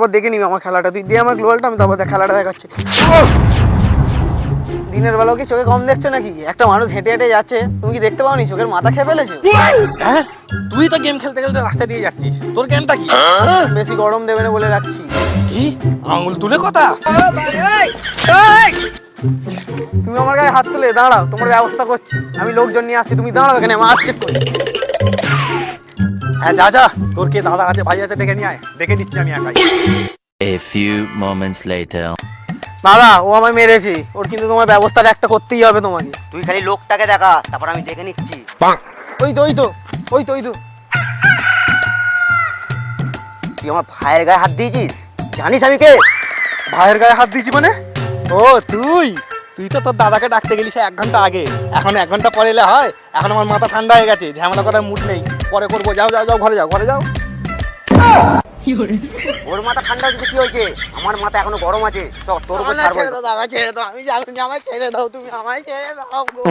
তারপর দেখে নিবি আমার খেলাটা। তুই দিয়ে আমার গ্লোয়ালটা, আমি তারপর খেলাটা দেখাচ্ছি। দিনের বেলাও কি চোখে কম দেখছো নাকি? একটা মানুষ হেঁটে হেঁটে যাচ্ছে, তুমি কি দেখতে পাওনি? চোখের মাথা খেয়ে ফেলেছো। হ্যাঁ, তুই তো গেম খেলতে খেলতে রাস্তা দিয়ে যাচ্ছিস, তোর জ্ঞানটা কি? বেশি গরম দেবে না বলে রাখছি। কি আঙুল তুলে কথা? তুমি আমার গায়ে হাত তুলে দাঁড়াও, তোমার ব্যবস্থা করছি। আমি লোকজন নিয়ে আসছি, তুমি দাঁড়াও এখানে, আমি আসছি। হ্যাঁ যা যা, তোর কে দাদা আছে ভাই আছে ডেকে নিয়ে আয়, দেখে দিচ্ছি আমি একাই। A few moments later. দাদা, ও আমায় মেরেছে, ওর কিন্তু তোমার ব্যবস্থাটা একটা করতেই হবে তোমাকে। তুই খালি লোকটাকে দেখা, তারপর আমি দেখে নিচ্ছি। ওই তো ওই তো ওই তো ওই তো। তুই আমার ভাইয়ের গায়ে হাত দিয়েছিস, জানিস আমি কে? ভাইয়ের গায়ে হাত দিয়েছি মানে? ও তুই তুই তো তোর দাদাকে ডাকতে গেলি সে 1 ঘন্টা আগে, এখন 1 ঘন্টা পরে এলে হয়? এখন আমার মাথা ঠান্ডা হয়ে গেছে, ঝামেলা করার মুড নেই, পরে করবো। যাও যাও যাও, ঘরে যাও, ঘরে যাও। ওর মাথা ঠান্ডা হচ্ছে কি হয়েছে? আমার মাথা এখনো গরম আছে। চ তোর উপর না, ছাড়বো ছেড়ে না। দাও দাদা, ছেড়ে দাও, আমি জানি, আমায় ছেড়ে দাও, তুমি আমায় ছেড়ে দাও গো।